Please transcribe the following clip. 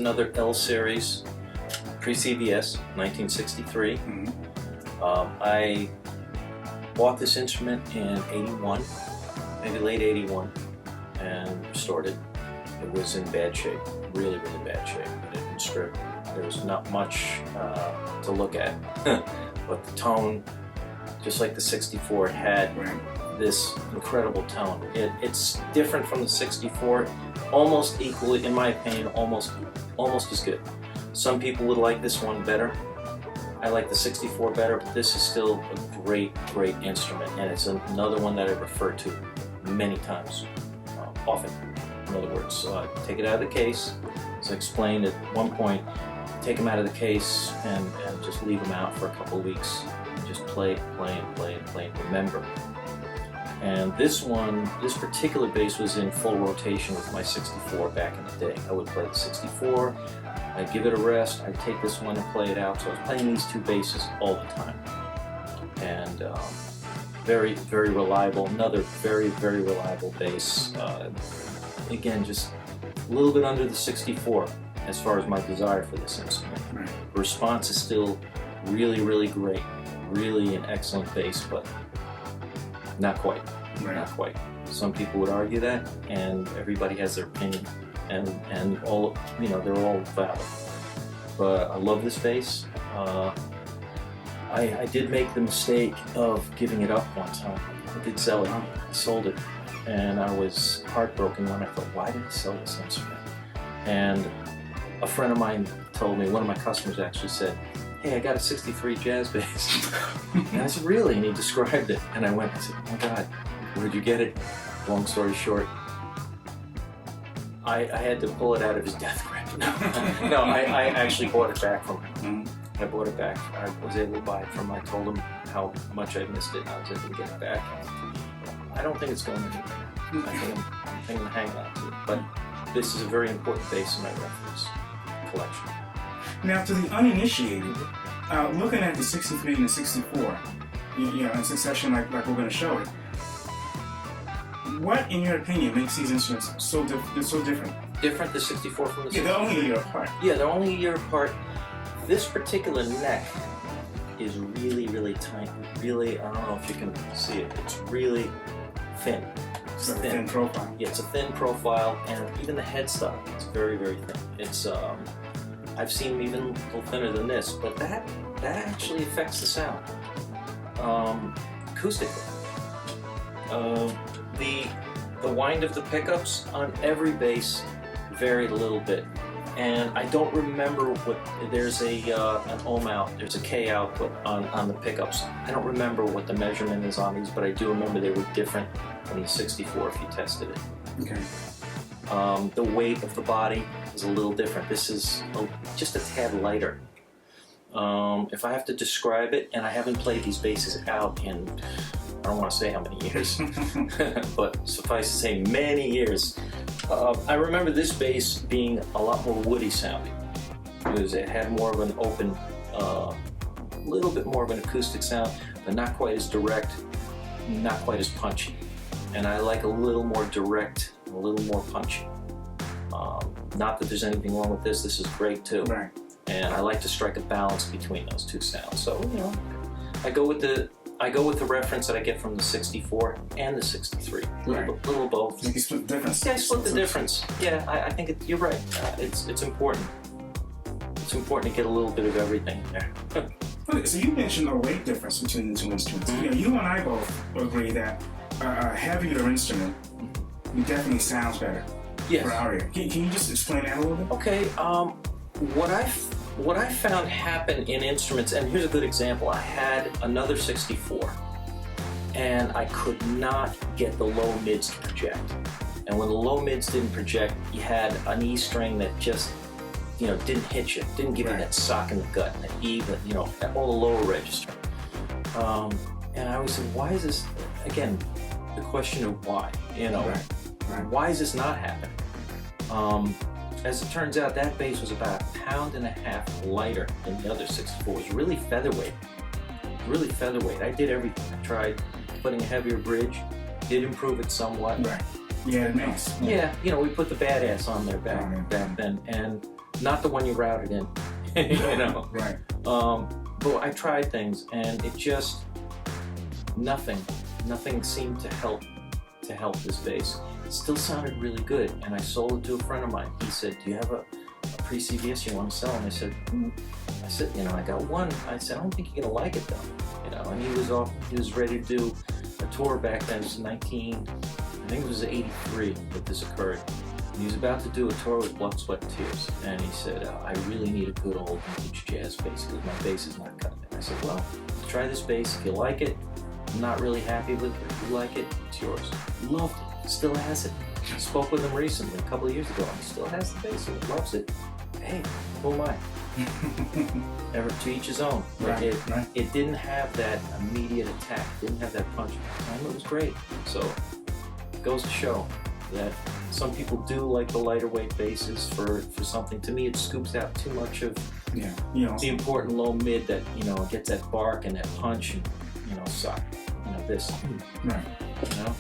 another L series, pre-CVS, 1963. I bought this instrument in 81, maybe late 81, and restored it. It was in bad shape, really, really bad shape. It had been stripped. There was not much to look at, but the tone, just like the 64, it had this incredible tone. It's different from the 64, almost equally, in my opinion, almost as good. Some people would like this one better. I like the 64 better, but this is still a great, great instrument, and it's another one that I refer to many times, often. In other words, take it out of the case. As I explained at one point, take them out of the case and just leave them out for a couple of weeks. And just play and remember. And this particular bass was in full rotation with my 64 back in the day. I would play the 64, I'd give it a rest, I'd take this one and play it out. So I was playing these two basses all the time. And very, very reliable, another very, very reliable bass. Again, just a little bit under the 64 as far as my desire for this instrument. The response is still really, really great. Really an excellent bass, but not quite. Not quite. Some people would argue that, and everybody has their opinion, and all, you know, they're all valid. But I love this bass. I did make the mistake of giving it up one time. I did sell it. I sold it, and I was heartbroken when I thought, why did I sell this instrument? And a friend of mine told me, one of my customers actually said, hey, I got a 63 jazz bass. And I said, really? And he described it. And I said, oh my God, where'd you get it? Long story short, I had to pull it out of his death grip. No, I actually bought it back from him. I bought it back. I was able to buy it from him. I told him how much I missed it, and I was able to get it back. I don't think it's going anywhere. I think I'm hanging on to it. But this is a very important bass in my reference collection. Now, to the uninitiated, looking at the 63 and the 64, you know, in succession, like we're going to show it, what, in your opinion, makes these instruments so different? Different, the 64 from the 64? Yeah, they're only a year apart. Yeah, they're only a year apart. This particular neck is really, really tiny. Really, I don't know if you can see it. It's really thin. It's a thin profile. Yeah, it's a thin profile, and even the headstock, it's very, very thin. It's I've seen them even a little thinner than this, but that actually affects the sound acoustically. The wind of the pickups on every bass varied a little bit, and I don't remember what, there's an ohm out, there's a K output on the pickups. I don't remember what the measurement is on these, but I do remember they were different from the 64 if you tested it. Okay. The weight of the body is a little different. This is just a tad lighter. If I have to describe it, and I haven't played these basses out in, I don't want to say how many years, but suffice to say many years. I remember this bass being a lot more woody sounding, because it had more of an open, little bit more of an acoustic sound, but not quite as direct, not quite as punchy. And I like a little more direct, a little more punchy. Not that there's anything wrong with this. This is great too. Right. And I like to strike a balance between those two sounds. So, you know, I go with the reference that I get from the 64 and the 63. Little of both. You can split the difference. Yeah, I split the difference. Yeah, I think you're right. It's important. It's important to get a little bit of everything in there. Okay, so you mentioned a weight difference between the two instruments. You know, you and I both agree that a heavier instrument definitely sounds better. Yes. For our ear. Can you just explain that a little bit? Okay. What I found happen in instruments, and here's a good example. I had another 64, and I could not get the low mids to project. And when the low mids didn't project, you had an E string that just, you know, didn't hit you, didn't give you that sock in the gut, that E, that, you know, all the lower register. And I always said, why is this? Again, the question of why. You know, why is this not happening? As it turns out, that bass was about 1.5 pounds lighter than the other 64. It was really featherweight. Really featherweight. I did everything. I tried putting a heavier bridge, did improve it somewhat. Right. Yeah, it makes. Yeah, you know, we put the badass on there back then, and not the one you routed in. You know. Right. But I tried things, and it just nothing seemed to help this bass. It still sounded really good, and I sold it to a friend of mine. He said, "Do you have a pre-CVS you want to sell?" And I said, you know, I got one. I said, "I don't think you're gonna like it though." You know, and he was ready to do a tour back then. It was I think it was 83 that this occurred. And he was about to do a tour with Blood, Sweat, and Tears, and he said, "I really need a good old vintage jazz bass because my bass is not cutting it." I said, "Well, try this bass. If you like it, I'm not really happy with it. If you like it, it's yours." Loved it. Still has it. I spoke with him recently, a couple of years ago, and he still has the bass and loves it. Hey, who am I? Ever to each his own. Like it didn't have that immediate attack. Didn't have that punch. And it was great. So it goes to show that some people do like the lighter weight basses for something. To me, it scoops out too much of the important low mid that gets that bark and that punch and suck. This. Right. You know.